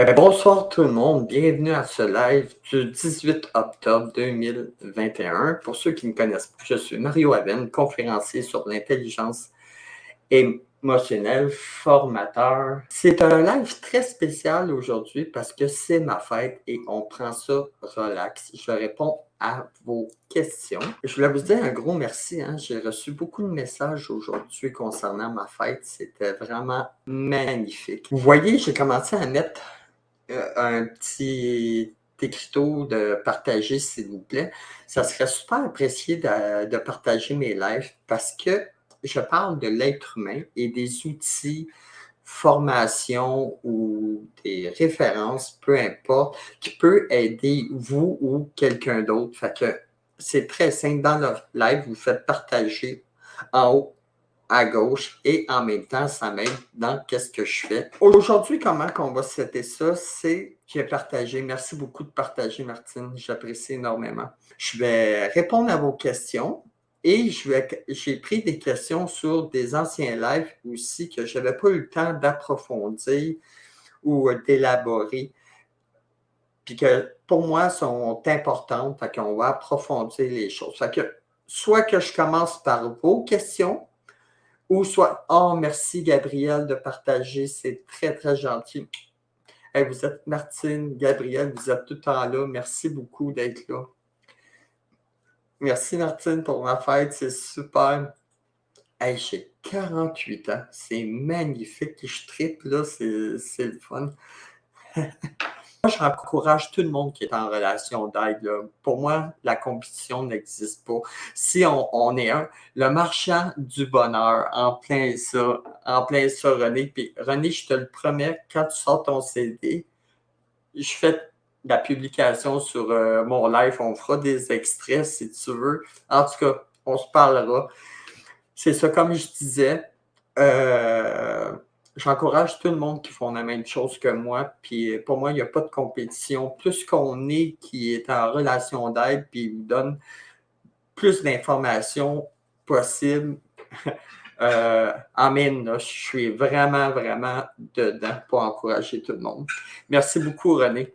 Bonsoir tout le monde, bienvenue à ce live du 18 octobre 2021. Pour ceux qui ne me connaissent pas, je suis Mario Aven, conférencier sur l'intelligence émotionnelle, formateur. C'est un live très spécial aujourd'hui parce que c'est ma fête et on prend ça relax. Je réponds à vos questions. Je voulais vous dire un gros merci. J'ai reçu beaucoup de messages aujourd'hui concernant ma fête. C'était vraiment magnifique. Vous voyez, j'ai commencé à mettre un petit écriteau de partager, s'il vous plaît. Ça serait super apprécié de partager mes lives parce que je parle de l'être humain et des outils, formation ou des références, peu importe, qui peut aider vous ou quelqu'un d'autre. Fait que c'est très simple. Dans le live, vous faites partager en haut à gauche et en même temps, ça m'aide dans qu'est-ce que je fais. Aujourd'hui, comment qu'on va setter ça, c'est que partager. Merci beaucoup de partager, Martine. J'apprécie énormément. Je vais répondre à vos questions et j'ai pris des questions sur des anciens lives aussi que je n'avais pas eu le temps d'approfondir ou d'élaborer, puis que pour moi sont importantes. Fait qu'on va approfondir les choses. Fait que soit que je commence par vos questions, ou soit, oh, merci Gabriel de partager, c'est très, très gentil. Hey, vous êtes Martine, Gabriel, vous êtes tout le temps là. Merci beaucoup d'être là. Merci Martine pour ma fête, c'est super. Hey, j'ai 48 ans, c'est magnifique, je tripe là, c'est le fun. Moi, j'encourage tout le monde qui est en relation d'aide, là. Pour moi, la compétition n'existe pas. Si on est le marchand du bonheur, en plein ça, René. Puis René, je te le promets, quand tu sors ton CD, je fais la publication sur mon live, on fera des extraits si tu veux. En tout cas, on se parlera. C'est ça, comme je disais, j'encourage tout le monde qui font la même chose que moi. Puis pour moi, il n'y a pas de compétition. Plus qu'on est qui est en relation d'aide, puis il vous donne plus d'informations possibles. Amen, là, je suis vraiment, vraiment dedans pour encourager tout le monde. Merci beaucoup, René.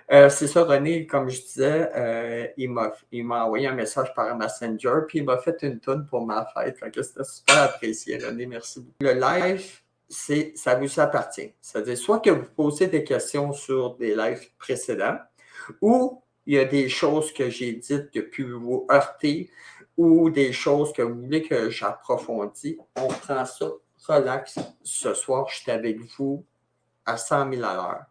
C'est ça, René, comme je disais, il m'a envoyé un message par Messenger, puis il m'a fait une toune pour ma fête. Fait que c'était super apprécié, René, merci beaucoup. Le live, ça vous appartient. C'est-à-dire, soit que vous posez des questions sur des lives précédents, ou il y a des choses que j'ai dites qui ont pu vous heurter, ou des choses que vous voulez que j'approfondisse. On prend ça relax. Ce soir, je suis avec vous à 100 000 à l'heure.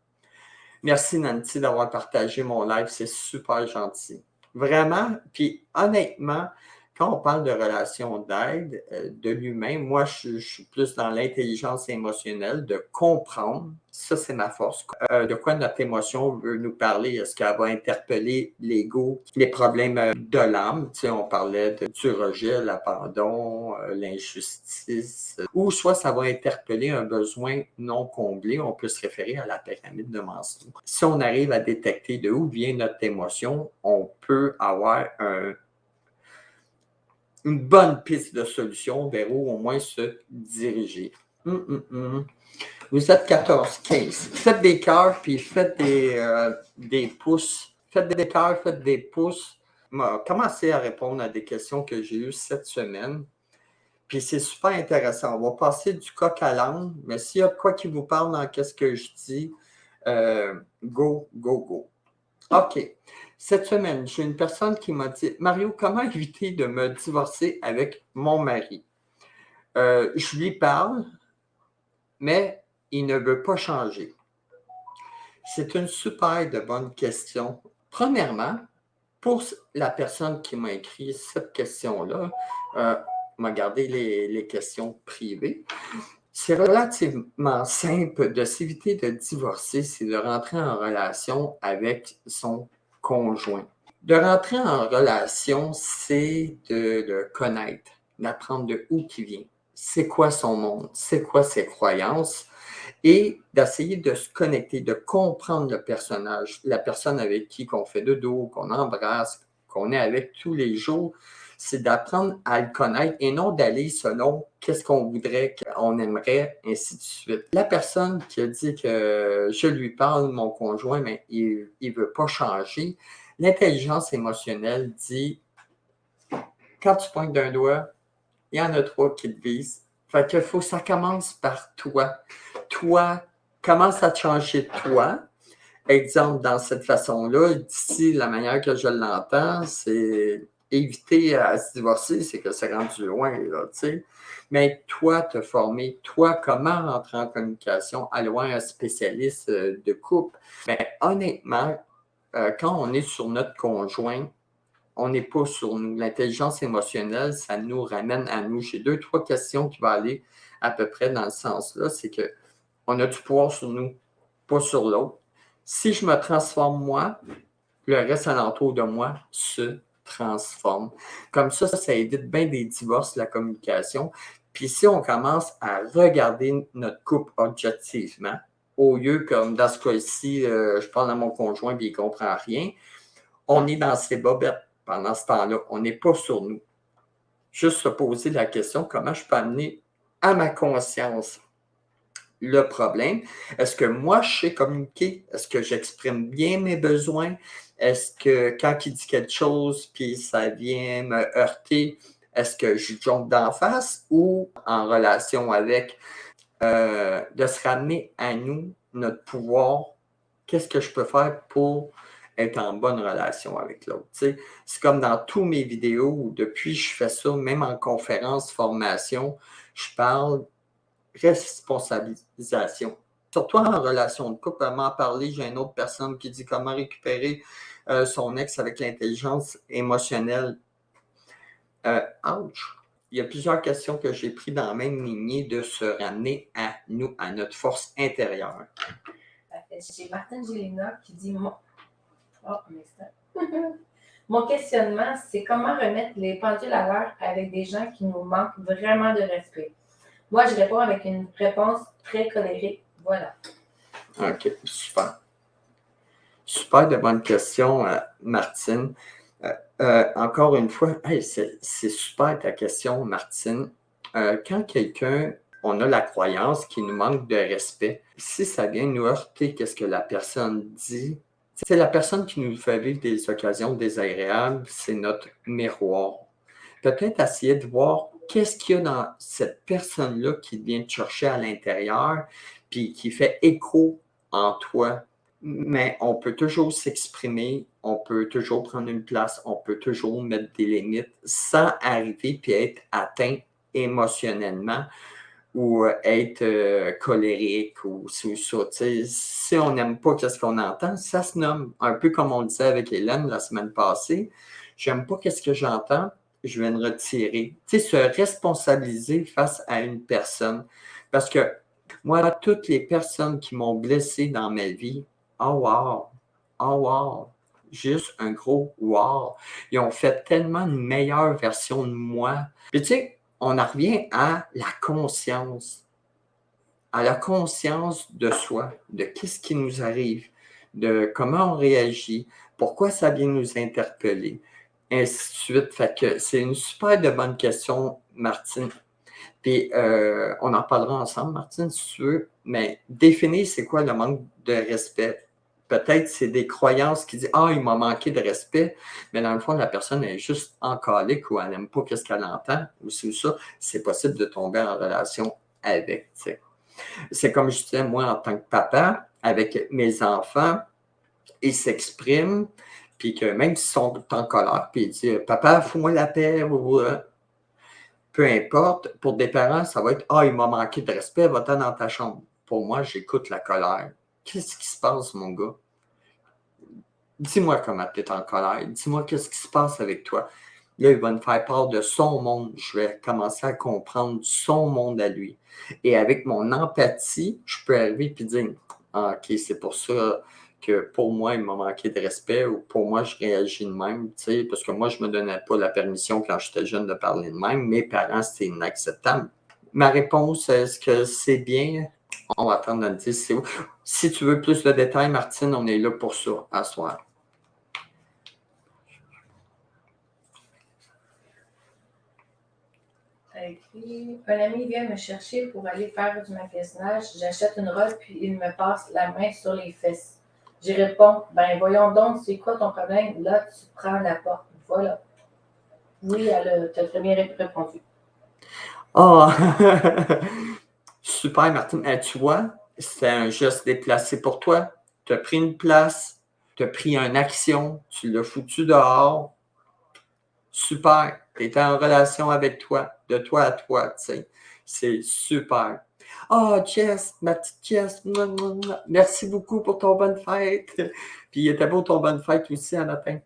Merci Nancy d'avoir partagé mon live, c'est super gentil. Vraiment, puis honnêtement, quand on parle de relation d'aide, de l'humain, moi je suis plus dans l'intelligence émotionnelle, de comprendre, ça c'est ma force, de quoi notre émotion veut nous parler. Est-ce qu'elle va interpeller l'ego, les problèmes de l'âme, tu sais, on parlait du rejet, l'abandon, l'injustice, ou soit ça va interpeller un besoin non comblé, on peut se référer à la pyramide de Maslow. Si on arrive à détecter de où vient notre émotion, on peut avoir une bonne piste de solution vers où au moins se diriger. Vous êtes 14-15. Faites des cœurs, puis faites des pouces. Faites des cœurs, faites des pouces. Commencez à répondre à des questions que j'ai eues cette semaine. Puis c'est super intéressant. On va passer du coq à l'âne, mais s'il y a quoi qui vous parle dans qu'est-ce que je dis, go, go, go. OK. Cette semaine, j'ai une personne qui m'a dit « Mario, comment éviter de me divorcer avec mon mari? Je lui parle, mais il ne veut pas changer. » C'est une super de bonne question. Premièrement, pour la personne qui m'a écrit cette question-là, m'a gardé les questions privées. C'est relativement simple de s'éviter de divorcer, c'est de rentrer en relation avec son conjoint. De rentrer en relation, c'est de le connaître, d'apprendre de où il vient, c'est quoi son monde, c'est quoi ses croyances, et d'essayer de se connecter, de comprendre le personnage, la personne avec qui on fait de dos, qu'on embrasse, qu'on est avec tous les jours. c'est d'apprendre à le connaître et non d'aller selon qu'est-ce qu'on voudrait, qu'on aimerait, ainsi de suite. La personne qui a dit que je lui parle, mon conjoint, mais il ne veut pas changer, l'intelligence émotionnelle dit, quand tu pointes d'un doigt, il y en a 3 qui te visent. Fait que faut que ça commence par toi. Toi, commence à te changer toi. Exemple, dans cette façon-là, d'ici, la manière que je l'entends, c'est éviter à se divorcer, c'est que c'est rendu loin, là, tu sais. Mais toi, te former, toi, comment rentrer en communication, aller voir un spécialiste de couple. Mais honnêtement, quand on est sur notre conjoint, on n'est pas sur nous. L'intelligence émotionnelle, ça nous ramène à nous. J'ai 2, 3 questions qui vont aller à peu près dans le sens-là. C'est qu'on a du pouvoir sur nous, pas sur l'autre. Si je me transforme moi, le reste alentour de moi se transforme. Comme ça évite bien des divorces, la communication. Puis si on commence à regarder notre couple objectivement, au lieu, comme dans ce cas-ci, je parle à mon conjoint et il ne comprend rien, on est dans ses bobettes pendant ce temps-là. On n'est pas sur nous. Juste se poser la question, comment je peux amener à ma conscience le problème? Est-ce que moi, je sais communiquer? Est-ce que j'exprime bien mes besoins? Est-ce que quand il dit quelque chose, puis ça vient me heurter, est-ce que je jump d'en face ou en relation avec, de se ramener à nous, notre pouvoir? Qu'est-ce que je peux faire pour être en bonne relation avec l'autre? Tu sais, c'est comme dans tous mes vidéos où depuis je fais ça, même en conférence, formation, je parle responsabilisation. Surtout en relation de couple, à m'en parler, j'ai une autre personne qui dit comment récupérer son ex avec l'intelligence émotionnelle. Ouch! Il y a plusieurs questions que j'ai prises dans la même lignée de se ramener à nous, à notre force intérieure. J'ai Martine Gélina qui dit mon questionnement, c'est comment remettre les pendules à l'heure avec des gens qui nous manquent vraiment de respect. Moi, je réponds avec une réponse très colérique. Voilà. OK, super. Super de bonnes questions, Martine. Encore une fois, hey, c'est super ta question, Martine. Quand quelqu'un, on a la croyance qu'il nous manque de respect, si ça vient nous heurter, qu'est-ce que la personne dit? C'est la personne qui nous fait vivre des occasions désagréables, c'est notre miroir. Peut-être essayer de voir qu'est-ce qu'il y a dans cette personne-là qui vient te chercher à l'intérieur, puis qui fait écho en toi. Mais on peut toujours s'exprimer, on peut toujours prendre une place, on peut toujours mettre des limites sans arriver puis être atteint émotionnellement ou être colérique ou ci ou ça. Si on n'aime pas ce qu'on entend, ça se nomme. Un peu comme on le disait avec Hélène la semaine passée. J'aime pas ce que j'entends, je vais me retirer. Se responsabiliser face à une personne. Parce que moi, toutes les personnes qui m'ont blessé dans ma vie, oh wow, oh wow, juste un gros wow. Ils ont fait tellement une meilleure version de moi. Puis tu sais, on en revient à la conscience de soi, de qu'est-ce qui nous arrive, de comment on réagit, pourquoi ça vient nous interpeller, ainsi de suite. Fait que c'est une super de bonne question, Martine. Puis on en parlera ensemble, Martine, si tu veux, mais définir c'est quoi le manque de respect. Peut-être c'est des croyances qui disent ah, il m'a manqué de respect, mais dans le fond, la personne est juste en colique ou elle n'aime pas ce qu'elle entend, ou ça, c'est possible de tomber en relation avec. T'sais. C'est comme je disais, moi, en tant que papa, avec mes enfants, ils s'expriment, puis que même s'ils sont en colère, puis ils disent papa, fous-moi la paix, ou peu importe, pour des parents, ça va être ah, il m'a manqué de respect, va-t'en dans ta chambre. Pour moi, j'écoute la colère. Qu'est-ce qui se passe, mon gars? Dis-moi comment tu es en colère. Dis-moi qu'est-ce qui se passe avec toi. Là, il va me faire part de son monde. Je vais commencer à comprendre son monde à lui. Et avec mon empathie, je peux arriver et dire ah, OK, c'est pour ça que pour moi, il m'a manqué de respect ou pour moi, je réagis de même. Parce que moi, je ne me donnais pas la permission quand j'étais jeune de parler de même. Mes parents, c'était inacceptable. Ma réponse, est-ce que c'est bien? On va attendre de le dire. Si tu veux plus de détails, Martine, on est là pour ça, à soir. Elle écrit un ami vient me chercher pour aller faire du magasinage. J'achète une robe puis il me passe la main sur les fesses. J'y réponds ben voyons donc, c'est quoi ton problème? Là, tu prends la porte. Voilà. Oui, elle t'a très bien répondu. Ah! Super, Martine. Tu vois, c'était un geste déplacé pour toi. Tu as pris une place, tu as pris une action, tu l'as foutu dehors. Super. Tu étais en relation avec toi, de toi à toi, tu sais. C'est super. Ah, Jess, ma petite Jess, mouah, mouah, mouah. Merci beaucoup pour ton bonne fête. Puis il était beau ton bonne fête aussi à matin.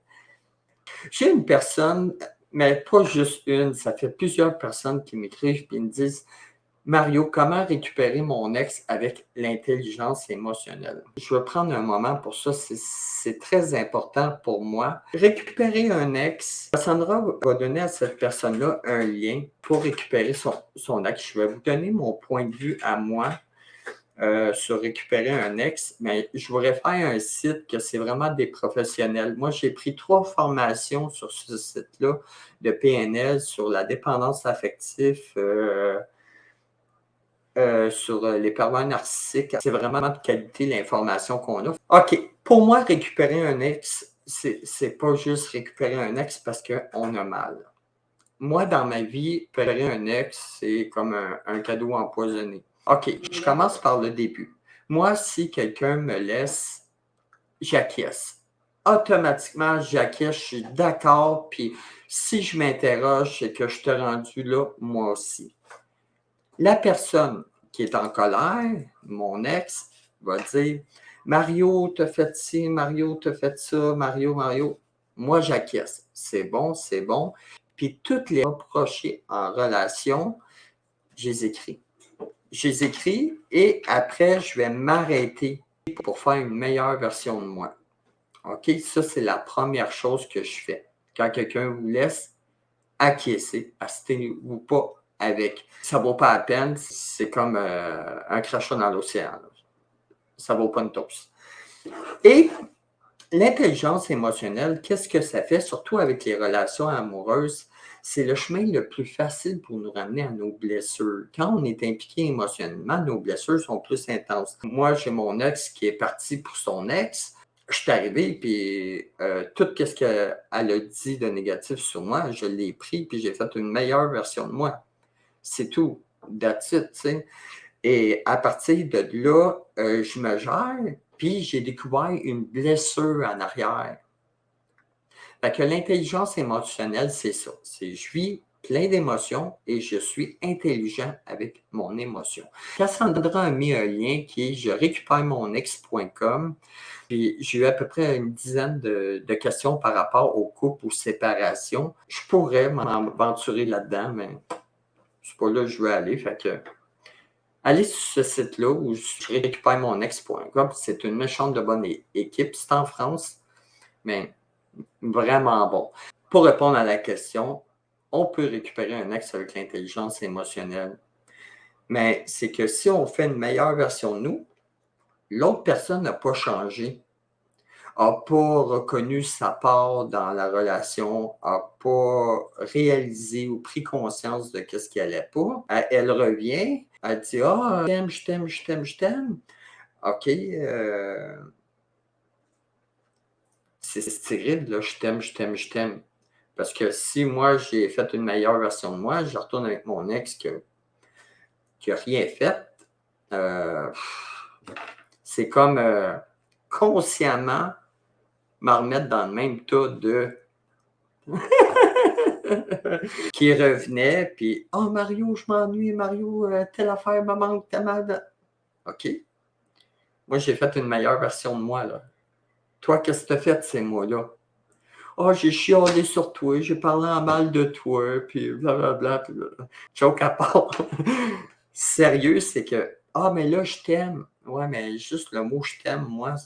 J'ai une personne, mais pas juste une, ça fait plusieurs personnes qui m'écrivent et me disent Mario, comment récupérer mon ex avec l'intelligence émotionnelle? Je vais prendre un moment pour ça, c'est très important pour moi. Récupérer un ex, Cassandra va donner à cette personne-là un lien pour récupérer son ex. Je vais vous donner mon point de vue à moi sur récupérer un ex, mais je vous réfère à un site que c'est vraiment des professionnels. Moi, j'ai pris 3 formations sur ce site-là de PNL sur la dépendance affective, sur les pervers narcissiques. C'est vraiment de qualité l'information qu'on a. OK, pour moi, récupérer un ex, c'est pas juste récupérer un ex parce qu'on a mal. Moi, dans ma vie, récupérer un ex, c'est comme un cadeau empoisonné. OK, je commence par le début. Moi, si quelqu'un me laisse, j'acquiesce. Automatiquement, j'acquiesce, je suis d'accord, puis si je m'interroge, c'est que je t'ai rendu là, moi aussi. La personne qui est en colère, mon ex, va dire Mario, t'as fait ci, Mario, t'as fait ça, Mario, Mario. Moi, j'acquiesce. C'est bon, c'est bon. Puis toutes les reprochés en relation, je les écris. Je les écris et après, je vais m'arrêter pour faire une meilleure version de moi. OK? Ça, c'est la première chose que je fais. Quand quelqu'un vous laisse, acquiescer, achetez-vous pas avec. Ça vaut pas la peine, c'est comme un crachat dans l'océan. Là. Ça vaut pas une toast. Et l'intelligence émotionnelle, qu'est-ce que ça fait, surtout avec les relations amoureuses? C'est le chemin le plus facile pour nous ramener à nos blessures. Quand on est impliqué émotionnellement, nos blessures sont plus intenses. Moi, j'ai mon ex qui est parti pour son ex. Je suis arrivé, puis tout ce qu'elle a dit de négatif sur moi, je l'ai pris, puis j'ai fait une meilleure version de moi. C'est tout. That's it, tu sais. Et à partir de là, je me gère, puis j'ai découvert une blessure en arrière. Fait que l'intelligence émotionnelle, c'est ça. C'est je vis plein d'émotions et je suis intelligent avec mon émotion. Cassandra a mis un lien qui est je récupère mon ex.com. Puis j'ai eu à peu près une dizaine de questions par rapport au couple ou séparation. Je pourrais m'aventurer là-dedans, mais c'est pas là que je veux aller. Fait que allez sur ce site-là où je récupère mon ex.com. C'est une méchante de bonne équipe. C'est en France, mais vraiment bon. Pour répondre à la question, on peut récupérer un ex avec l'intelligence émotionnelle. Mais c'est que si on fait une meilleure version de nous, l'autre personne n'a pas changé, n'a pas reconnu sa part dans la relation, n'a pas réalisé ou pris conscience de ce qui n'allait pas. Elle revient, elle dit Ah, je t'aime, je t'aime, je t'aime. OK, c'est terrible, là, je t'aime, je t'aime, je t'aime. Parce que si moi, j'ai fait une meilleure version de moi, je retourne avec mon ex qui n'a rien fait. C'est comme consciemment me remettre dans le même tas de qui revenait, puis oh Mario, je m'ennuie, Mario, telle affaire me manque tellement de. OK. Moi, j'ai fait une meilleure version de moi, là. Toi, qu'est-ce que tu as fait ces mois-là? Oh, j'ai chialé sur toi, j'ai parlé en mal de toi, puis blablabla. Puis joke à part. Sérieux, c'est que, ah, mais là, je t'aime. Ouais, mais juste le mot je t'aime, moi,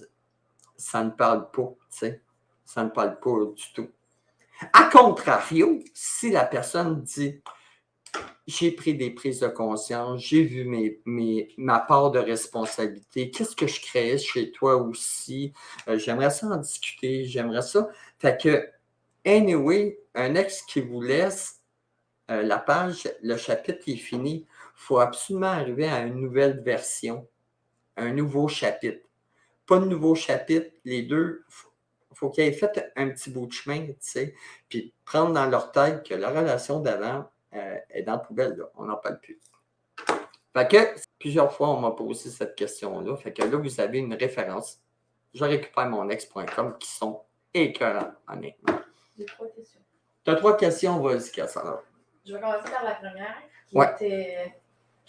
ça ne parle pas, tu sais. Ça ne parle pas du tout. A contrario, si la personne dit, j'ai pris des prises de conscience, j'ai vu ma part de responsabilité, qu'est-ce que je crée chez toi aussi, j'aimerais ça en discuter, j'aimerais ça. Fait que, anyway, un ex qui vous laisse, la page, le chapitre est fini. Il faut absolument arriver à une nouvelle version, un nouveau chapitre. Pas de nouveau chapitre, les deux, il faut qu'ils aient fait un petit bout de chemin, tu sais, puis prendre dans leur tête que la relation d'avant est dans la poubelle, là. On n'en parle plus. Fait que plusieurs fois, on m'a posé cette question-là. Fait que là, vous avez une référence. Je récupère mon ex.com qui sont écœurants, honnêtement. J'ai 3 questions. Tu as 3 questions, vas-y, Cassandra. Je vais commencer par la première, qui Ouais. était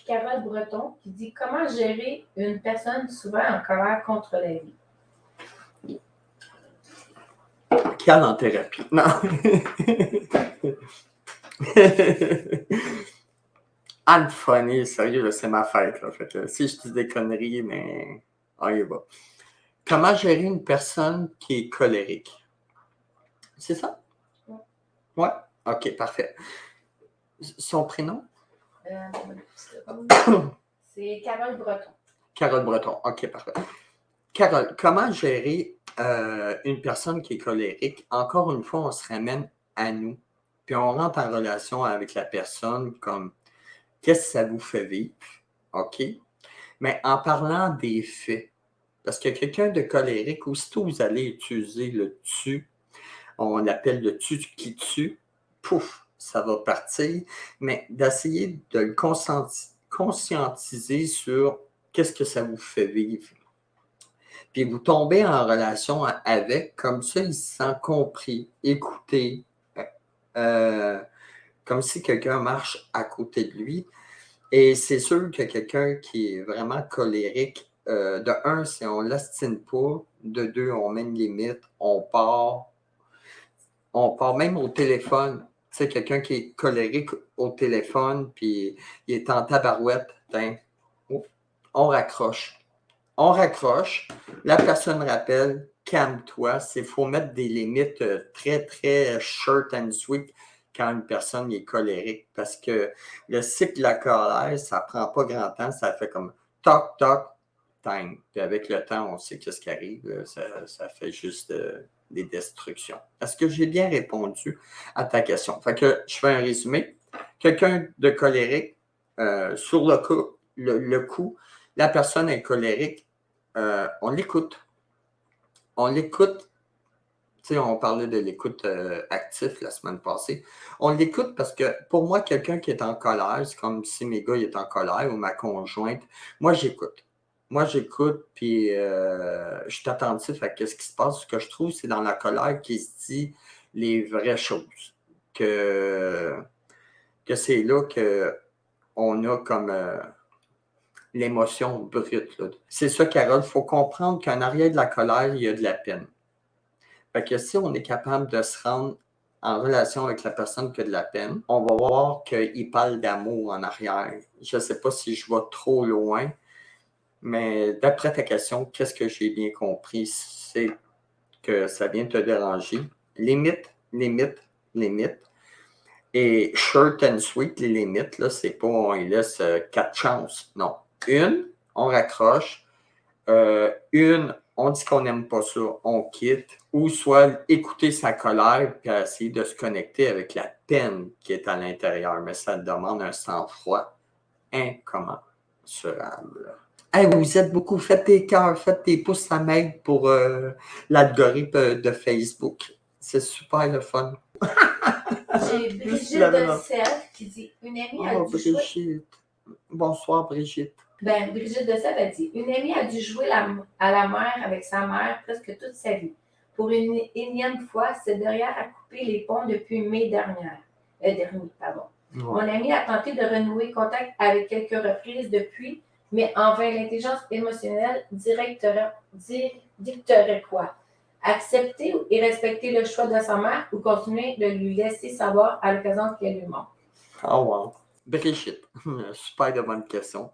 Carole Breton, qui dit comment gérer une personne souvent en colère contre la vie. Calme en thérapie. Non. Anne funny, sérieux, là, c'est ma fête. Là. Fait que si je dis des conneries, mais on y va. Comment gérer une personne qui est colérique? C'est ça? Ouais. Ouais? OK, parfait. Son prénom? C'est Carole Breton. Carole Breton. OK, parfait. Carole, comment gérer une personne qui est colérique? Encore une fois, on se ramène à nous. Puis on rentre en relation avec la personne comme qu'est-ce que ça vous fait vivre? OK? Mais en parlant des faits, parce que quelqu'un de colérique, aussitôt vous allez utiliser le tu, on l'appelle le tu qui tue, pouf, ça va partir, mais d'essayer de le conscientiser sur qu'est-ce que ça vous fait vivre. Puis vous tombez en relation avec, comme ça, il se sent compris, écouté, comme si quelqu'un marche à côté de lui. Et c'est sûr que quelqu'un qui est vraiment colérique, de un, c'est on ne l'astine pas. De deux, on met une limite. On part même au téléphone. Tu sais, quelqu'un qui est colérique au téléphone, puis il est en tabarouette, on raccroche. On raccroche. La personne rappelle, calme-toi. Il faut mettre des limites très, très short and sweet quand une personne est colérique. Parce que le cycle de la colère, ça ne prend pas grand temps. Ça fait comme toc, toc, time. Puis avec le temps, on sait ce qui arrive. Ça fait juste des destructions. Est-ce que j'ai bien répondu à ta question? Fait que je fais un résumé. Quelqu'un de colérique, sur le coup, la personne est colérique, on l'écoute. On l'écoute. Tu sais, on parlait de l'écoute active la semaine passée. On l'écoute parce que pour moi, quelqu'un qui est en colère, c'est comme si mes gars est en colère ou ma conjointe. Moi, j'écoute. Moi, j'écoute, puis je suis attentif à ce qui se passe. Ce que je trouve, c'est dans la colère qu'il se dit les vraies choses. Que c'est là qu'on a comme l'émotion brute. Là. C'est ça, Carole, il faut comprendre qu'en arrière de la colère, il y a de la peine. Fait que si on est capable de se rendre en relation avec la personne qui a de la peine, on va voir qu'il parle d'amour en arrière. Je ne sais pas si je vais trop loin, mais d'après ta question, qu'est-ce que j'ai bien compris? C'est que ça vient te déranger. Limite, limite, limite. Et short and sweet, les limites, là, c'est pas on y laisse 4 chances. Non. Une, on raccroche. Une, on dit qu'on n'aime pas ça, on quitte. Ou soit écouter sa colère puis essayer de se connecter avec la peine qui est à l'intérieur. Mais ça demande un sang-froid incommensurable. Hey, vous êtes beaucoup, faites des cœurs, faites des pouces, ça m'aide pour l'algorithme de Facebook. C'est super le fun. J'ai Brigitte de Sèvres qui dit une amie a dû Brigitte. jouer. Bonsoir, Brigitte. Brigitte de Sèvres a dit une amie a dû jouer à la mer avec sa mère presque toute sa vie. Pour une énième fois, cette dernière a coupé les ponts depuis mai dernier. Mon ami a tenté de renouer contact avec quelques reprises depuis, mais en vain, l'intelligence émotionnelle dicterait quoi? Accepter et respecter le choix de sa mère ou continuer de lui laisser savoir à l'occasion qu'elle lui manque? Oh wow. Brigitte, super de bonne question.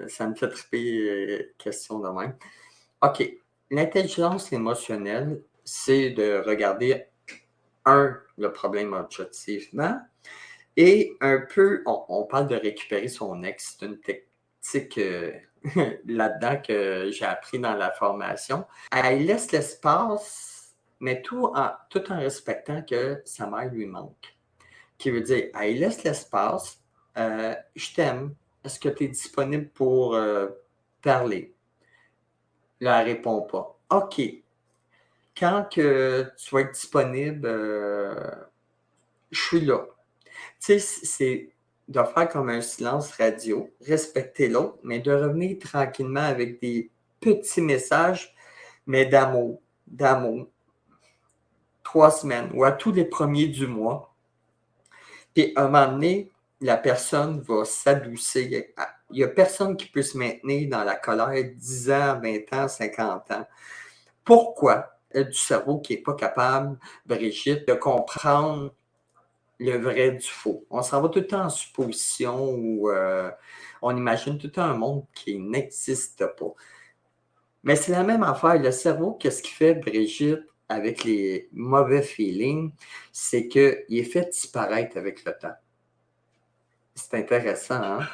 Ça me fait triper question de même. OK. L'intelligence émotionnelle, c'est de regarder, le problème objectivement et un peu, on parle de récupérer son ex. C'est une technique là-dedans que j'ai appris dans la formation. Elle laisse l'espace, mais tout en respectant que sa mère lui manque. qui veut dire, hey, laisse l'espace, je t'aime, est-ce que tu es disponible pour parler? Là, elle répond pas. OK. Quand que tu vas être disponible, je suis là. Tu sais, c'est de faire comme un silence radio, respecter l'autre, mais de revenir tranquillement avec des petits messages, mais d'amour, d'amour. 3 semaines ou à tous les premiers du mois. Puis à un moment donné, la personne va s'adoucir. Il n'y a personne qui peut se maintenir dans la colère 10 ans, 20 ans, 50 ans. Pourquoi? Du cerveau qui n'est pas capable, Brigitte, de comprendre le vrai du faux. On s'en va tout le temps en supposition ou on imagine tout le temps un monde qui n'existe pas. Mais c'est la même affaire. Le cerveau, qu'est-ce qu'il fait, Brigitte, avec les mauvais feelings, c'est qu'il est fait disparaître avec le temps. C'est intéressant, hein?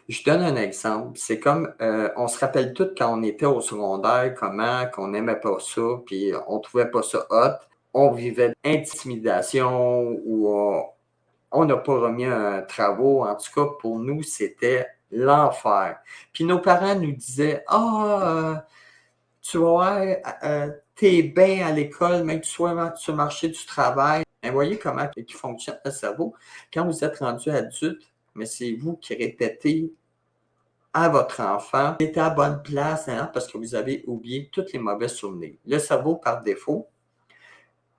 Je donne un exemple. C'est comme, on se rappelle tous quand on était au secondaire, comment qu'on n'aimait pas ça, puis on trouvait pas ça hot. On vivait d'intimidation ou on n'a pas remis un travaux. En tout cas, pour nous, c'était l'enfer. Puis nos parents nous disaient, tu vas voir, t'es bien à l'école, même que tu sois sur le marché du travail. Mais voyez comment il fonctionne le cerveau. Quand vous êtes rendu adulte, mais c'est vous qui répétez à votre enfant, t'es à la bonne place, hein, parce que vous avez oublié tous les mauvais souvenirs. Le cerveau, par défaut,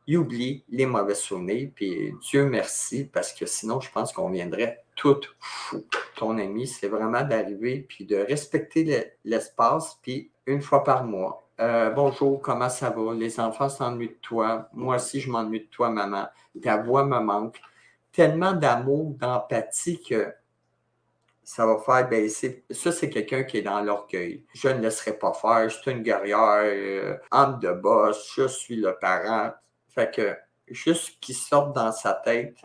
il oublie les mauvais souvenirs, puis Dieu merci, parce que sinon, je pense qu'on viendrait tout fou. Ton ami, c'est vraiment d'arriver, puis de respecter l'espace, puis une fois par mois. Bonjour, comment ça va? Les enfants s'ennuient de toi. Moi aussi, je m'ennuie de toi, maman. Ta voix me manque. Tellement d'amour, d'empathie que ça va faire baisser. Ça, c'est quelqu'un qui est dans l'orgueil. Je ne laisserai pas faire, je suis une guerrière, âme de boss, je suis le parent. Fait que juste qu'il sorte dans sa tête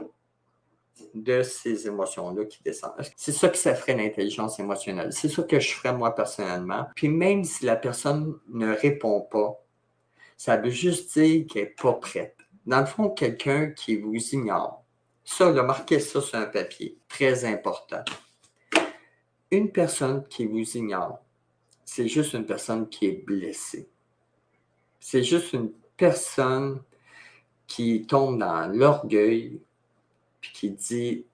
de ces émotions-là qui descendent. C'est ça que ça ferait l'intelligence émotionnelle. C'est ça que je ferais moi personnellement. Puis même si la personne ne répond pas, ça veut juste dire qu'elle n'est pas prête. Dans le fond, quelqu'un qui vous ignore. Ça, là, marquez ça sur un papier. Très important. Une personne qui vous ignore, c'est juste une personne qui est blessée. C'est juste une personne qui tombe dans l'orgueil puis qui dit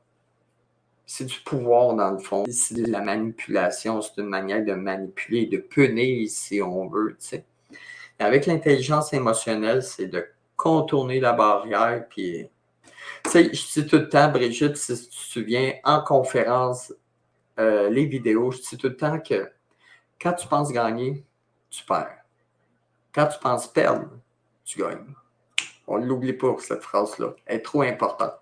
c'est du pouvoir dans le fond, c'est de la manipulation, c'est une manière de manipuler, de punir si on veut, tu sais. Avec l'intelligence émotionnelle, c'est de contourner la barrière puis tu sais, je dis tout le temps, Brigitte, si tu te souviens, en conférence, les vidéos, je dis tout le temps que quand tu penses gagner, tu perds. Quand tu penses perdre, tu gagnes. On ne l'oublie pas, cette phrase-là. Elle est trop importante.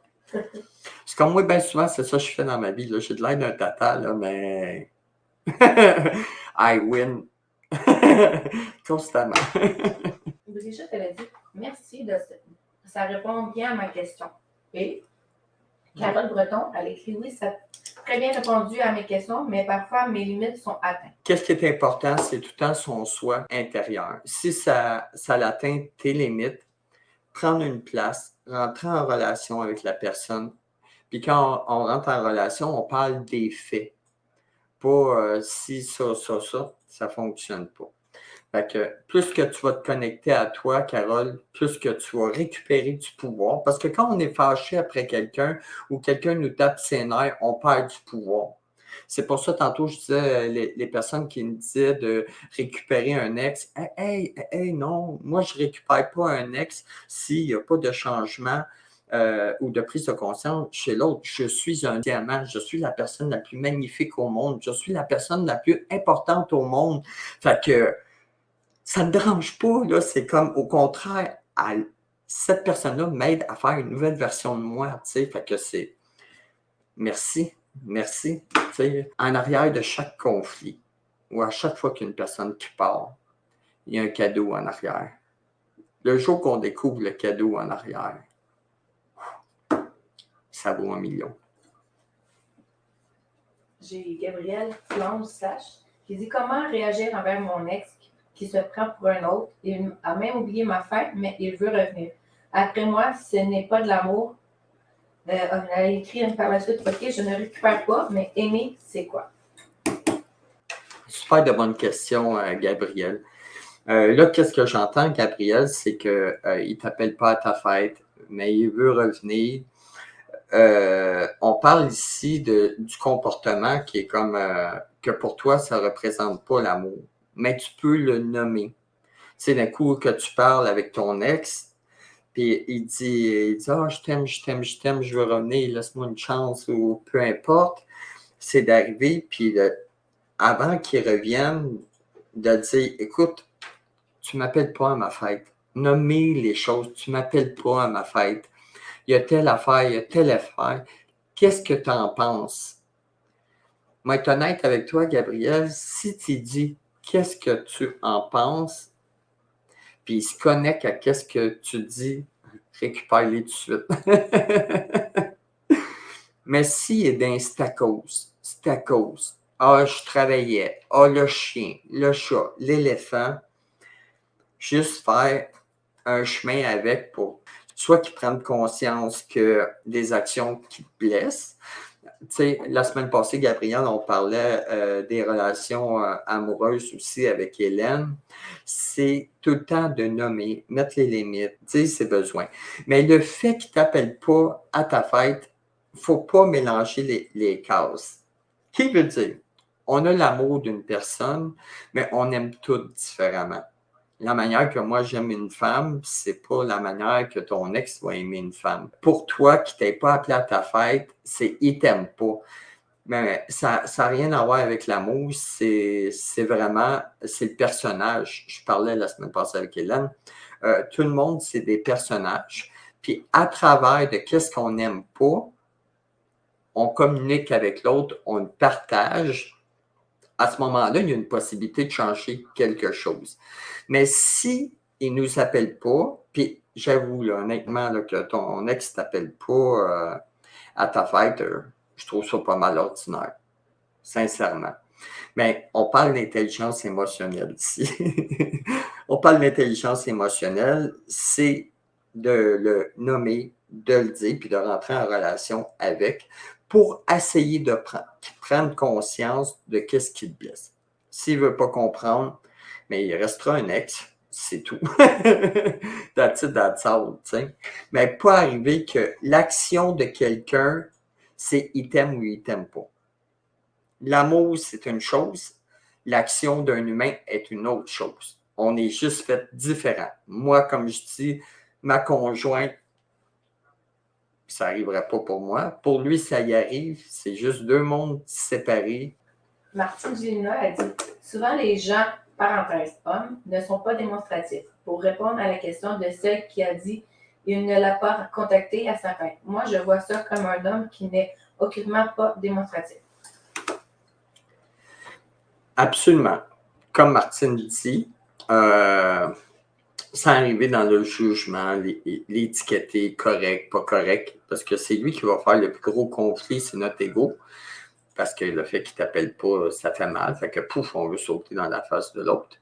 C'est comme moi, bien souvent, c'est ça que je fais dans ma vie. Là. J'ai de l'air d'un tata, là, mais I win. Constamment. Brigitte, elle a dit merci ça répond bien à ma question. Et Carole Breton, elle écrit oui, ça a très bien répondu à mes questions, mais parfois mes limites sont atteintes. Qu'est-ce qui est important, c'est tout le temps son soi intérieur. Si ça atteint tes limites, prendre une place, rentrer en relation avec la personne. Puis quand on rentre en relation, on parle des faits. Pas si, ça ne fonctionne pas. Fait que plus que tu vas te connecter à toi, Carole, plus que tu vas récupérer du pouvoir. Parce que quand on est fâché après quelqu'un ou quelqu'un nous tape ses nerfs, on perd du pouvoir. C'est pour ça, tantôt, je disais, les personnes qui me disaient de récupérer un ex, hey, non, moi, je ne récupère pas un ex s'il n'y a pas de changement ou de prise de conscience chez l'autre. Je suis un diamant, je suis la personne la plus magnifique au monde, je suis la personne la plus importante au monde. Fait que ça ne me dérange pas, là. C'est comme, au contraire, cette personne-là m'aide à faire une nouvelle version de moi, tu sais. Fait que c'est merci, merci. Tu sais, en arrière de chaque conflit ou à chaque fois qu'une personne qui part, il y a un cadeau en arrière. Le jour qu'on découvre le cadeau en arrière, ça vaut 1 million. J'ai Gabrielle Plonge-Slash qui dit comment réagir envers mon ex qui se prend pour un autre. Il a même oublié ma fête, mais il veut revenir. Après moi, ce n'est pas de l'amour, Elle a écrit par la suite, OK, je ne récupère pas, mais aimer, c'est quoi? Super de bonne question, Gabriel. Là, qu'est-ce que j'entends, Gabriel, c'est qu'il ne t'appelle pas à ta fête, mais il veut revenir. On parle ici du comportement qui est comme que pour toi, ça ne représente pas l'amour, mais tu peux le nommer. Tu sais, d'un coup que tu parles avec ton ex, puis il dit ah, je t'aime, je t'aime, je t'aime, je veux revenir, laisse-moi une chance, ou peu importe. C'est d'arriver, puis avant qu'il revienne, de dire écoute, tu ne m'appelles pas à ma fête. Nommer les choses, tu ne m'appelles pas à ma fête. Il y a telle affaire, il y a telle affaire. Qu'est-ce que tu en penses? Moi, être honnête avec toi, Gabriel, si tu dis qu'est-ce que tu en penses, puis il se connecte à qu'est-ce que tu dis, récupère-les tout de suite. Mais s'il est dans c'est à cause. Ah, je travaillais. Ah, le chien, le chat, l'éléphant. Juste faire un chemin avec pour soit qu'ils prennent conscience que des actions qui te blessent. Tu sais, la semaine passée, Gabriel, on parlait des relations amoureuses aussi avec Hélène. C'est tout le temps de nommer, mettre les limites, dire ses besoins. Mais le fait qu'il ne t'appelle pas à ta fête, il ne faut pas mélanger les cases. Qui veut dire, on a l'amour d'une personne, mais on aime toutes différemment. La manière que moi j'aime une femme, c'est pas la manière que ton ex va aimer une femme. Pour toi, qui t'es pas appelé à ta fête, c'est il t'aime pas. Mais ça n'a rien à voir avec l'amour, c'est vraiment, c'est le personnage. Je parlais la semaine passée avec Hélène. Tout le monde, c'est des personnages. Puis à travers de qu'est-ce qu'on n'aime pas, on communique avec l'autre, on le partage. À ce moment-là, il y a une possibilité de changer quelque chose. Mais si il ne nous appelle pas, puis j'avoue, là, honnêtement, là, que ton ex ne t'appelle pas à ta fête, je trouve ça pas mal ordinaire, sincèrement. Mais on parle d'intelligence émotionnelle ici. On parle d'intelligence émotionnelle, c'est de le nommer, de le dire, puis de rentrer en relation avec pour essayer de qu'il prenne conscience de qu'est-ce qui le blesse. S'il ne veut pas comprendre, mais il restera un ex, c'est tout. That's it, that's all, tu sais. Mais pas arriver que l'action de quelqu'un, c'est il t'aime ou il t'aime pas. L'amour, c'est une chose. L'action d'un humain est une autre chose. On est juste fait différent. Moi, comme je dis, ma conjointe, ça n'arriverait pas pour moi. Pour lui, ça y arrive. C'est juste deux mondes séparés. Martine Gélina a dit souvent les gens, parenthèse hommes, ne sont pas démonstratifs. Pour répondre à la question de celle qui a dit il ne l'a pas contacté à sa fin. Moi, je vois ça comme un homme qui n'est aucunement pas démonstratif. Absolument. Comme Martine dit, sans arriver dans le jugement, l'étiqueter correct, pas correct, parce que c'est lui qui va faire le plus gros conflit, c'est notre ego. Parce que le fait qu'il ne t'appelle pas, ça fait mal. Fait que pouf, on veut sauter dans la face de l'autre.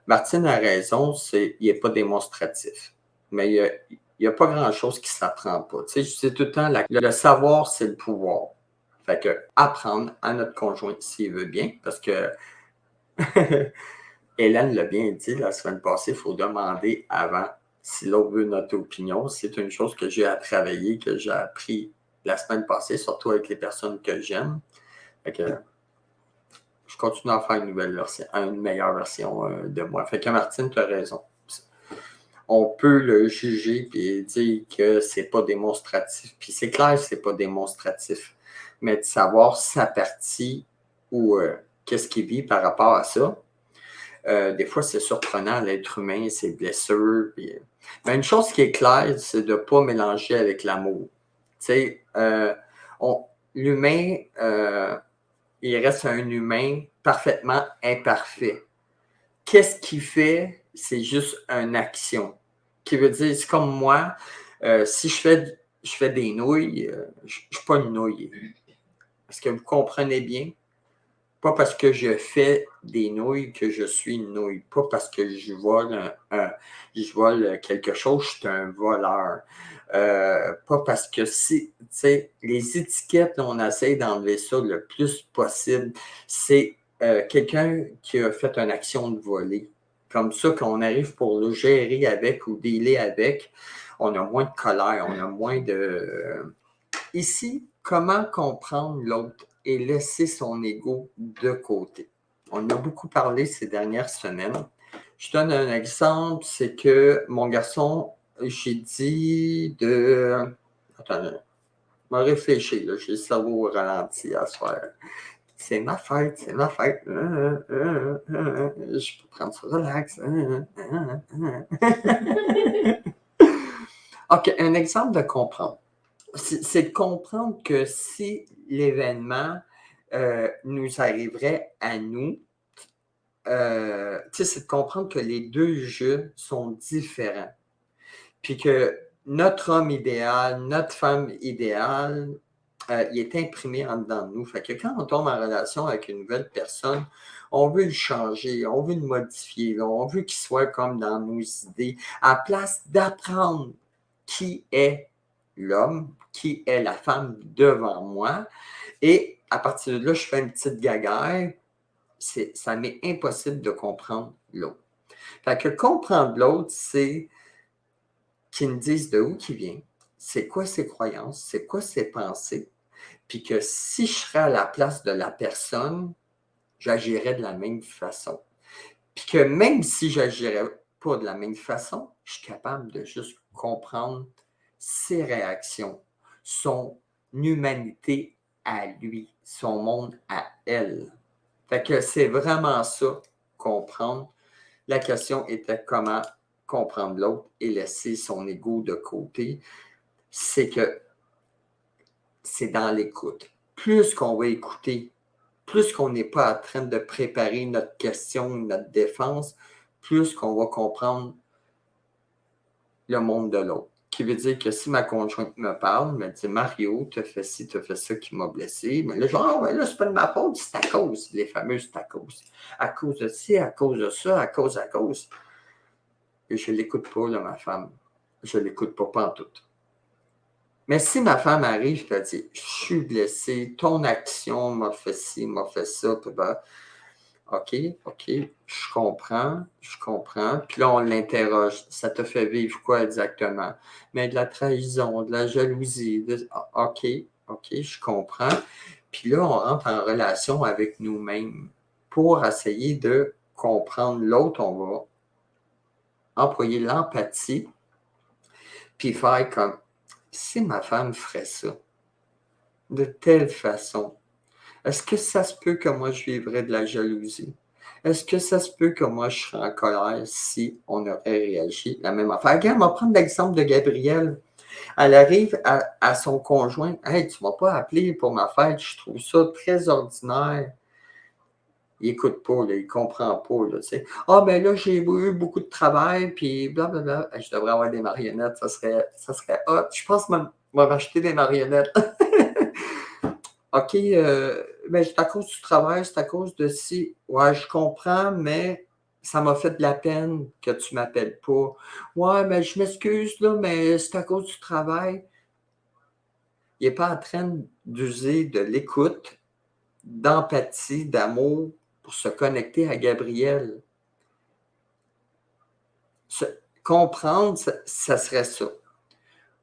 Martine a raison, il n'est pas démonstratif. Mais il n'y a pas grand-chose qui ne s'apprend pas. Tu sais, je dis tout le temps, le savoir, c'est le pouvoir. Fait que apprendre à notre conjoint s'il veut bien, parce que Hélène l'a bien dit la semaine passée, il faut demander avant si l'autre veut notre opinion. C'est une chose que j'ai à travailler, que j'ai appris la semaine passée, surtout avec les personnes que j'aime. Fait que je continue à faire une nouvelle version, une meilleure version de moi. Fait que Martine, tu as raison. On peut le juger et dire que c'est pas démonstratif. Puis c'est clair que c'est pas démonstratif. Mais de savoir sa partie ou qu'est-ce qu'il vit par rapport à ça, des fois, c'est surprenant, l'être humain, ses blessures. Puis... Mais une chose qui est claire, c'est de ne pas mélanger avec l'amour. Tu sais, l'humain, il reste un humain parfaitement imparfait. Qu'est-ce qu'il fait? C'est juste une action. Qui veut dire, c'est comme moi, si je fais des nouilles, je ne suis pas une nouille. Est-ce que vous comprenez bien? Pas parce que je fais des nouilles que je suis une nouille. Pas parce que je vole quelque chose, je suis un voleur. Pas parce que si, tu sais, les étiquettes, on essaie d'enlever ça le plus possible. C'est quelqu'un qui a fait une action de voler. Comme ça, quand on arrive pour le gérer avec ou dealer avec, on a moins de colère, on a moins de... Ici, comment comprendre l'autre et laisser son ego de côté? On a beaucoup parlé ces dernières semaines. Je donne un exemple, c'est que mon garçon, j'ai dit de... Attends, je vais réfléchir, là, j'ai le cerveau au ralenti à soir. C'est ma fête, c'est ma fête. Je peux prendre ça relax. OK, un exemple de comprendre. C'est de comprendre que si l'événement nous arriverait à nous, c'est de comprendre que les deux jeux sont différents. Puis que notre homme idéal, notre femme idéale, il est imprimé en dedans de nous. Fait que quand on tombe en relation avec une nouvelle personne, on veut le changer, on veut le modifier, on veut qu'il soit comme dans nos idées, à place d'apprendre qui est l'homme, qui est la femme devant moi. Et à partir de là, je fais une petite gagaire. Ça m'est impossible de comprendre l'autre. Fait que comprendre l'autre, c'est qu'ils me disent de où il vient, c'est quoi ses croyances, c'est quoi ses pensées, puis que si je serais à la place de la personne, j'agirais de la même façon. Puis que même si j'agirais pas de la même façon, je suis capable de juste comprendre ses réactions, son humanité à lui, son monde à elle. Fait que c'est vraiment ça, comprendre. La question était comment comprendre l'autre et laisser son ego de côté. C'est que c'est dans l'écoute. Plus qu'on va écouter, plus qu'on n'est pas en train de préparer notre question, notre défense, plus qu'on va comprendre le monde de l'autre. Qui veut dire que si ma conjointe me parle, me dit Mario, tu as fait ci, tu as fait ça qui m'a blessé, mais là, genre, oh, là, c'est pas de ma faute, c'est à cause, les fameux c'est à cause. À cause de ci, à cause de ça, à cause. Et je ne l'écoute pas, là, ma femme. Je ne l'écoute pas pantoute. Mais si ma femme arrive et dit je suis blessé, ton action m'a fait ci, m'a fait ça, ben, OK, je comprends. Puis là, on l'interroge. Ça te fait vivre quoi exactement? Mais de la trahison, de la jalousie. OK, je comprends. Puis là, on rentre en relation avec nous-mêmes pour essayer de comprendre l'autre. On va employer l'empathie, puis faire comme si ma femme ferait ça, de telle façon, est-ce que ça se peut que moi je vivrais de la jalousie? Est-ce que ça se peut que moi je serais en colère si on aurait réagi de la même affaire? Regarde, on va prendre l'exemple de Gabrielle. Elle arrive à son conjoint. Hey, tu ne m'as pas appelé pour ma fête, je trouve ça très ordinaire. Il n'écoute pas, là, il ne comprend pas. Là, tu sais. Ah, ben là, j'ai eu beaucoup de travail, puis blablabla. Je devrais avoir des marionnettes, ça serait hot. Je pense que je vais m'acheter des marionnettes. OK, ben, c'est à cause du travail, c'est à cause de si. Ouais, je comprends, mais ça m'a fait de la peine que tu ne m'appelles pas. Ouais, mais je m'excuse, là, mais c'est à cause du travail. Il n'est pas en train d'user de l'écoute, d'empathie, d'amour pour se connecter à Gabriel. Comprendre, ça serait ça.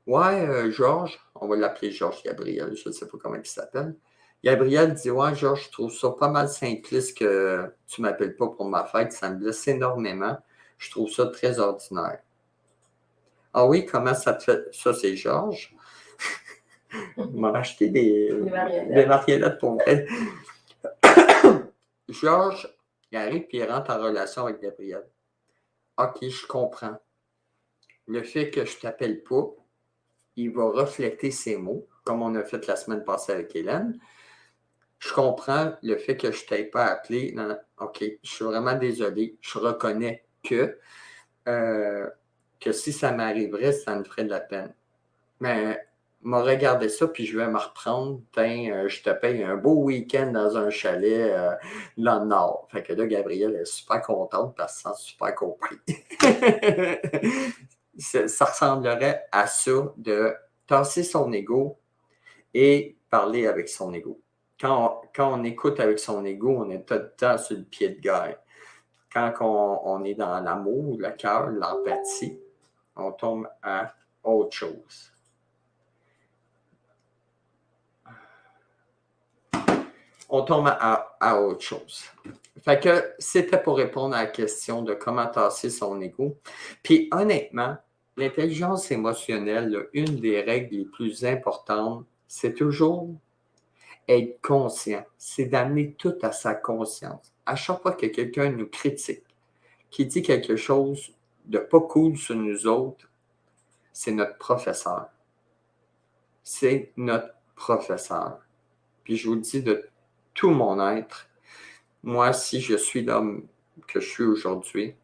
Ouais, Georges, on va l'appeler Georges Gabriel, je ne sais pas comment il s'appelle. Gabriel dit ouais, Georges, je trouve ça pas mal simpliste que tu ne m'appelles pas pour ma fête, ça me blesse énormément. Je trouve ça très ordinaire. Ah oui, comment ça te fait? Ça, c'est Georges. Il m'a acheté des marionnettes pour vrai. Georges, il arrive et il rentre en relation avec Gabriel. OK, je comprends. Le fait que je ne t'appelle pas, il va refléter ses mots, comme on a fait la semaine passée avec Hélène. Je comprends le fait que je ne t'ai pas appelé. Non, OK, je suis vraiment désolé. Je reconnais que si ça m'arriverait, ça me ferait de la peine. Mais m'a regardé ça, puis je vais me reprendre. Je te paye un beau week-end dans un chalet dans le Nord. Fait que là, Gabrielle est super contente parce qu'elle se sent super compris. Ça ressemblerait à ça, de tasser son ego et parler avec son ego. Quand on écoute avec son ego, on est tout le temps sur le pied de guerre. Quand on est dans l'amour, le cœur, l'empathie, on tombe à autre chose. On tombe à autre chose. Fait que c'était pour répondre à la question de comment tasser son ego. Puis honnêtement, l'intelligence émotionnelle, là, une des règles les plus importantes, c'est toujours être conscient. C'est d'amener tout à sa conscience. À chaque fois que quelqu'un nous critique, qui dit quelque chose de pas cool sur nous autres, c'est notre professeur. C'est notre professeur. Puis je vous le dis de tout mon être, moi, si je suis l'homme que je suis aujourd'hui,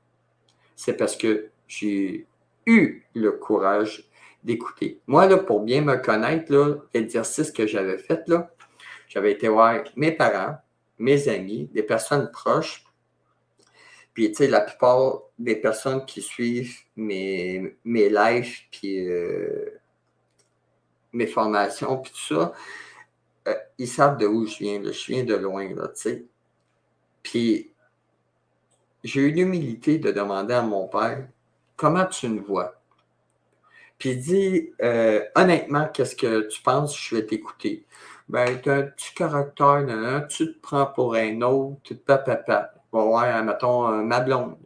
c'est parce que j'ai eu le courage d'écouter. Moi, là, pour bien me connaître, là, l'exercice que j'avais fait, là, j'avais été voir mes parents, mes amis, des personnes proches. Puis, tu sais, la plupart des personnes qui suivent mes lives, puis mes formations, puis tout ça, ils savent de où je viens. Là. Je viens de loin, là, tu sais. Puis, j'ai eu l'humilité de demander à mon père, comment tu me vois? Puis il dit, honnêtement, qu'est-ce que tu penses? Je vais t'écouter. Ben, tu as un petit caractère, tu te prends pour un autre, tu te papa. Bon, ouais, mettons, ma blonde.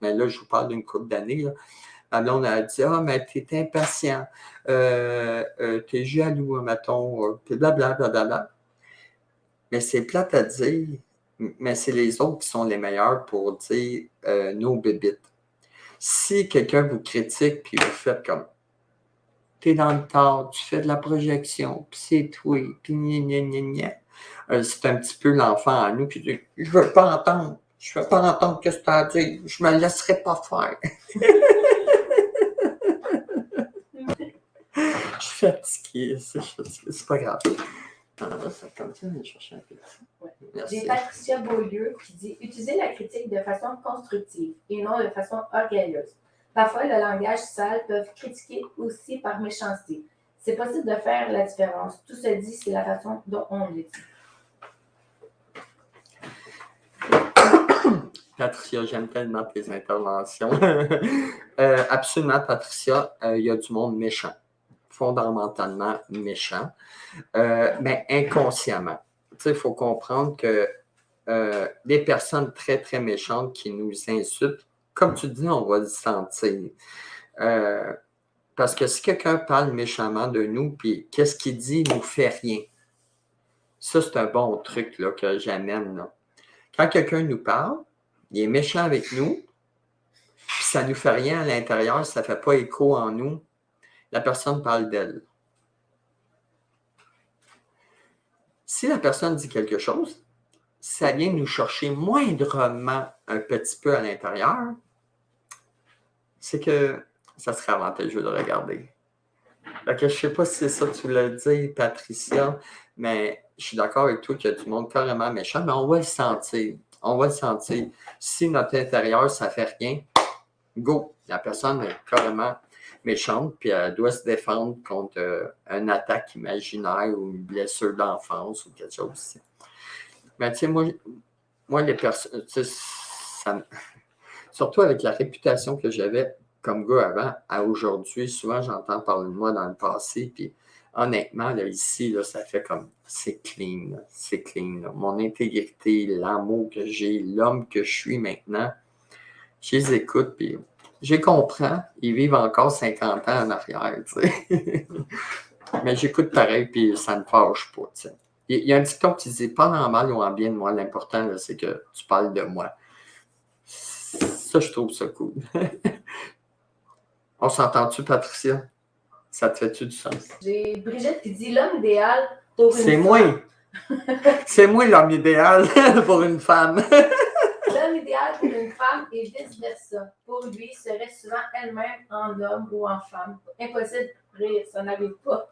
Mais là, je vous parle d'une couple d'années, là. Ma blonde, elle dit, ah, mais t'es impatient, t'es jaloux, mettons, t'es blablabla. Mais c'est plate à dire, mais c'est les autres qui sont les meilleurs pour dire nos bébites. Si quelqu'un vous critique, puis vous faites comme, t'es dans le tort, tu fais de la projection, puis c'est toi, puis gna gna gna gna. C'est un petit peu l'enfant en nous qui dit, je veux pas entendre, ce que tu as à dire, je me laisserai pas faire. Je suis fatiguée, c'est pas grave. Alors, ça continue de chercher un peu. Ouais. J'ai Patricia Beaulieu qui dit « Utilisez la critique de façon constructive et non de façon orgueilleuse. Parfois, le langage sale peut critiquer aussi par méchanceté. C'est possible de faire la différence. Tout se dit, c'est la façon dont on le dit. » Patricia, j'aime tellement tes interventions. Absolument, Patricia, il y a du monde méchant, fondamentalement méchant, mais inconsciemment. Tu sais, il faut comprendre que des personnes très, très méchantes qui nous insultent, comme tu dis, on va le sentir. Parce que si quelqu'un parle méchamment de nous, puis qu'est-ce qu'il dit, il nous fait rien. Ça, c'est un bon truc là, que j'amène. Là. Quand quelqu'un nous parle, il est méchant avec nous, puis ça ne nous fait rien à l'intérieur, ça ne fait pas écho en nous, la personne parle d'elle. Si la personne dit quelque chose, ça vient nous chercher moindrement un petit peu à l'intérieur, c'est que ça serait avantageux de regarder. Fait que je ne sais pas si c'est ça que tu l'as dit, Patricia, mais je suis d'accord avec toi qu'il y a du monde carrément méchant, mais on va le sentir. On va le sentir. Si notre intérieur, ça ne fait rien, go! La personne est carrément méchante, puis elle doit se défendre contre une attaque imaginaire ou une blessure d'enfance ou quelque chose. Mais tu sais, moi les personnes, surtout avec la réputation que j'avais comme gars avant à aujourd'hui, souvent j'entends parler de moi dans le passé, puis honnêtement, là, ici, là, ça fait comme, c'est clean, là, c'est clean. Là. Mon intégrité, l'amour que j'ai, l'homme que je suis maintenant, je les écoute, puis je les comprends, ils vivent encore 50 ans en arrière, tu sais. Mais j'écoute pareil, puis ça ne me fâche pas, tu sais. Il y a un dicton qui dit, pas en mal ou en bien de moi, l'important, là, c'est que tu parles de moi. Ça, je trouve ça cool. On s'entend-tu, Patricia? Ça te fait-tu du sens? J'ai Brigitte qui dit l'homme idéal pour une femme. C'est moi! C'est moi l'homme idéal pour une femme. L'homme idéal pour une femme et vice-versa. Pour lui, serait souvent elle-même en homme ou en femme. Impossible rire, ça n'arrive pas.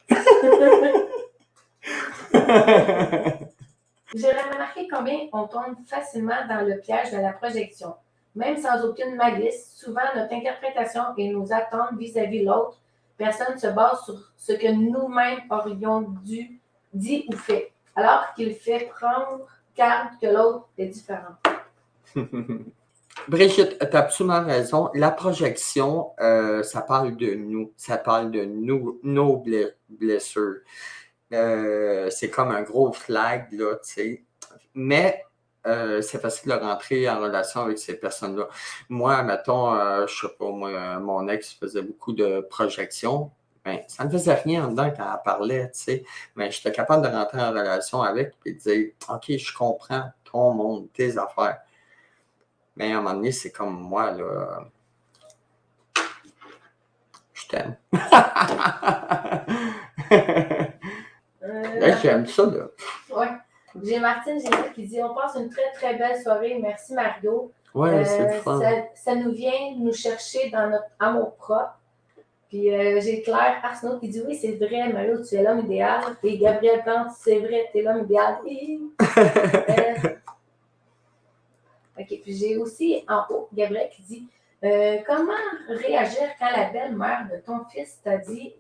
J'ai remarqué combien on tombe facilement dans le piège de la projection. Même sans aucune malice, souvent notre interprétation et nos attentes vis-à-vis l'autre personne se basent sur ce que nous-mêmes aurions dit ou fait, alors qu'il fait prendre garde que l'autre est différent. Brigitte, tu as absolument raison. La projection, ça parle de nous. Ça parle de nous, nos blessures. C'est comme un gros flag, là, tu sais. Mais c'est facile de rentrer en relation avec ces personnes-là. Moi, mettons, je sais pas, moi, mon ex faisait beaucoup de projections. Ben, ça ne faisait rien en dedans quand elle parlait, tu sais. Mais j'étais capable de rentrer en relation avec et de dire, OK, je comprends ton monde, tes affaires. Mais à un moment donné, c'est comme moi, là. Je t'aime. J'aime ça, là. Ouais. J'ai Martine Génial qui dit on passe une très très belle soirée. Merci Mario. Ouais, c'est le fun. Ça nous vient nous chercher dans notre amour propre. Puis j'ai Claire Arsenault qui dit oui, c'est vrai, Mario, tu es l'homme idéal. Et Gabriel Plante, c'est vrai, tu es l'homme idéal. OK. Puis j'ai aussi en haut Gabriel qui dit comment réagir quand la belle-mère de ton fils t'a dit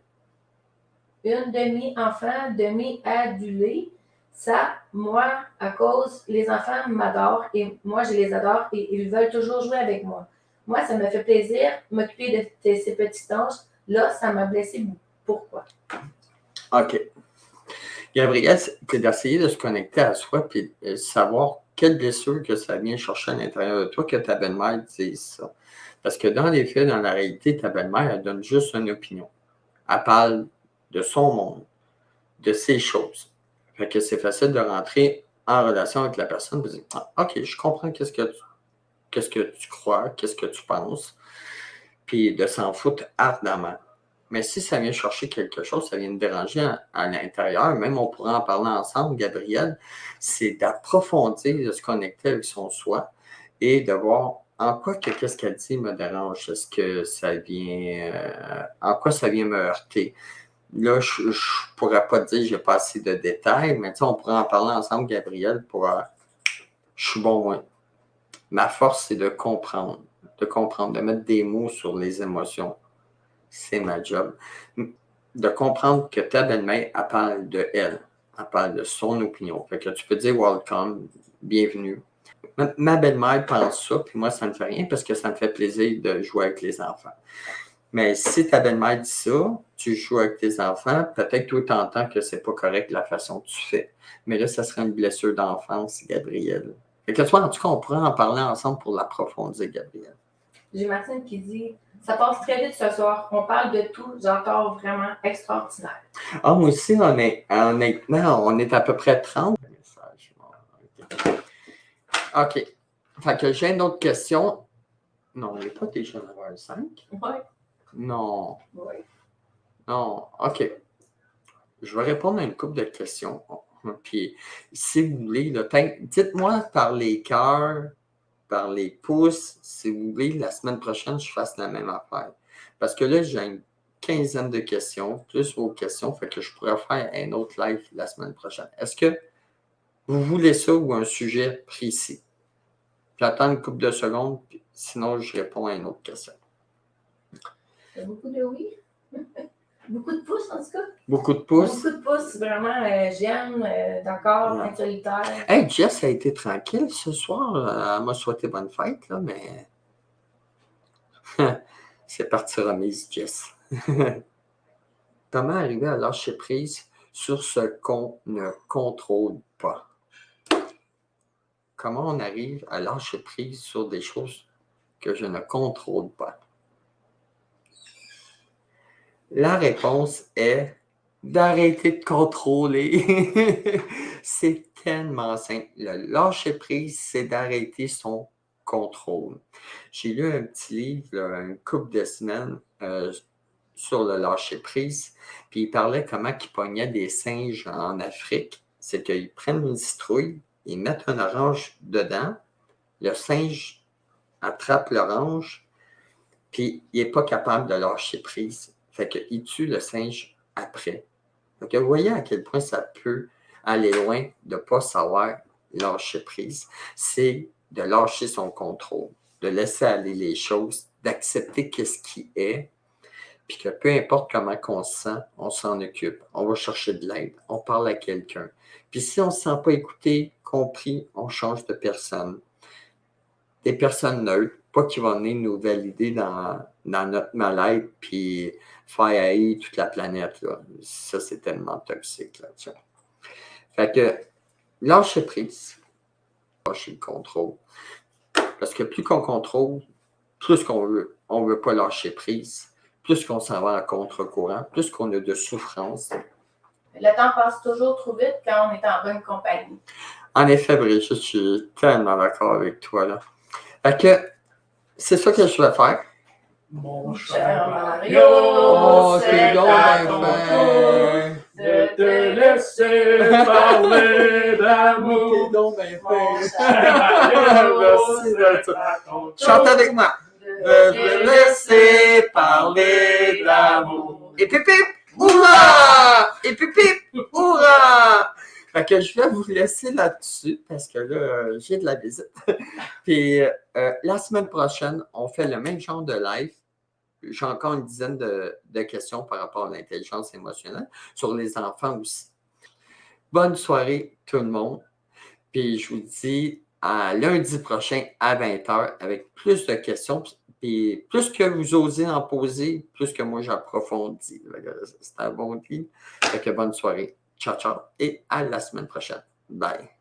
une demi-enfant, demi-adulé? Ça, moi, à cause, les enfants m'adorent et moi, je les adore et ils veulent toujours jouer avec moi. Moi, ça me fait plaisir m'occuper de ces petits anges. Là, ça m'a blessé. Pourquoi? OK. Gabriel, c'est d'essayer de se connecter à soi et de savoir quelle blessure que ça vient chercher à l'intérieur de toi que ta belle-mère dise ça. Parce que dans les faits, dans la réalité, ta belle-mère, elle donne juste une opinion. Elle parle de son monde, de ses choses. Fait que c'est facile de rentrer en relation avec la personne et de dire OK, je comprends qu'est-ce que tu crois, qu'est-ce que tu penses, puis de s'en foutre ardemment. Mais si ça vient chercher quelque chose, ça vient me déranger à l'intérieur, même on pourrait en parler ensemble, Gabriel, c'est d'approfondir, de se connecter avec son soi et de voir en quoi qu'est-ce qu'elle dit me dérange. Est-ce que ça vient, en quoi ça vient me heurter? Là, je ne pourrais pas te dire que je n'ai pas assez de détails, mais on pourrait en parler ensemble, Gabriel, pour je suis bon, moi. Ma force, c'est de comprendre, de mettre des mots sur les émotions. C'est ma job. De comprendre que ta belle-mère, elle parle de elle. Elle parle de son opinion. Fait que tu peux dire welcome, bienvenue. Ma belle-mère pense ça, puis moi, ça ne fait rien parce que ça me fait plaisir de jouer avec les enfants. Mais si ta belle-mère dit ça, tu joues avec tes enfants, peut-être que toi, tu entends que c'est pas correct la façon que tu fais. Mais là, ça serait une blessure d'enfance, Gabriel. Fait que toi, en tout cas, on pourrait en parler ensemble pour l'approfondir, Gabriel. J'ai Martine qui dit ça passe très vite ce soir. On parle de tout. J'entends vraiment extraordinaire. Ah, moi aussi, honnêtement, on est à peu près 30 messages. OK. Fait que j'ai une autre question. Non, on n'est pas déjà 9h05. Oui. Non. Oui. Non. OK. Je vais répondre à une couple de questions. Puis, si vous voulez, dites-moi par les cœurs, par les pouces, si vous voulez, la semaine prochaine, je fasse la même affaire. Parce que là, j'ai une quinzaine de questions, plus vos questions, fait que je pourrais faire un autre live la semaine prochaine. Est-ce que vous voulez ça ou un sujet précis? J'attends une couple de secondes, sinon je réponds à une autre question. Il y a beaucoup de oui. Beaucoup de pouces, en tout cas. Beaucoup de pouces? Beaucoup de pouces, vraiment. J'aime, d'accord, insolitaire. Hey, Jess a été tranquille ce soir. Elle m'a souhaité bonne fête, là, mais c'est parti remise, Jess. Comment arriver à lâcher prise sur ce qu'on ne contrôle pas? Comment on arrive à lâcher prise sur des choses que je ne contrôle pas? La réponse est d'arrêter de contrôler. C'est tellement simple. Le lâcher prise, c'est d'arrêter son contrôle. J'ai lu un petit livre, là, une couple de semaines, sur le lâcher prise, puis il parlait comment ils pognaient des singes en Afrique. C'est qu'ils prennent une citrouille, ils mettent un orange dedans, le singe attrape l'orange, puis il n'est pas capable de lâcher prise. Fait qu'il tue le singe après. Donc, vous voyez à quel point ça peut aller loin de ne pas savoir lâcher prise. C'est de lâcher son contrôle, de laisser aller les choses, d'accepter qu'est-ce qui est, puis que peu importe comment on se sent, on s'en occupe. On va chercher de l'aide, on parle à quelqu'un. Puis si on ne se sent pas écouté, compris, on change de personne. Des personnes neutres, pas qui vont venir nous valider dans notre mal-être, puis faire haïr toute la planète. Là. Ça, c'est tellement toxique. Là, tiens. Fait que, lâcher prise, lâcher le contrôle. Parce que plus qu'on contrôle, plus qu'on veut. On ne veut pas lâcher prise. Plus qu'on s'en va à contre-courant, plus qu'on a de souffrance. Le temps passe toujours trop vite quand on est en bonne compagnie. En effet, Brigitte, je suis tellement d'accord avec toi. Là. Fait que, c'est ça que je vais faire. Mon cher Mario, Oh, c'est donc à bien ton fait. de te laisser parler d'amour. donc bien Mon fait. cher Mario, Merci de ça. Chante avec moi. de Me laisser parler d'amour. Et pip pip, hurrah! Et pip pip, hurrah! Fait que je vais vous laisser là-dessus parce que là, j'ai de la visite. Puis la semaine prochaine, on fait le même genre de live. J'ai encore une dizaine de questions par rapport à l'intelligence émotionnelle, sur les enfants aussi. Bonne soirée tout le monde. Puis je vous dis à lundi prochain à 20h avec plus de questions. Puis plus que vous osez en poser, plus que moi j'approfondis. C'est un bon deal. Fait que bonne soirée. Ciao, ciao. Et à la semaine prochaine. Bye.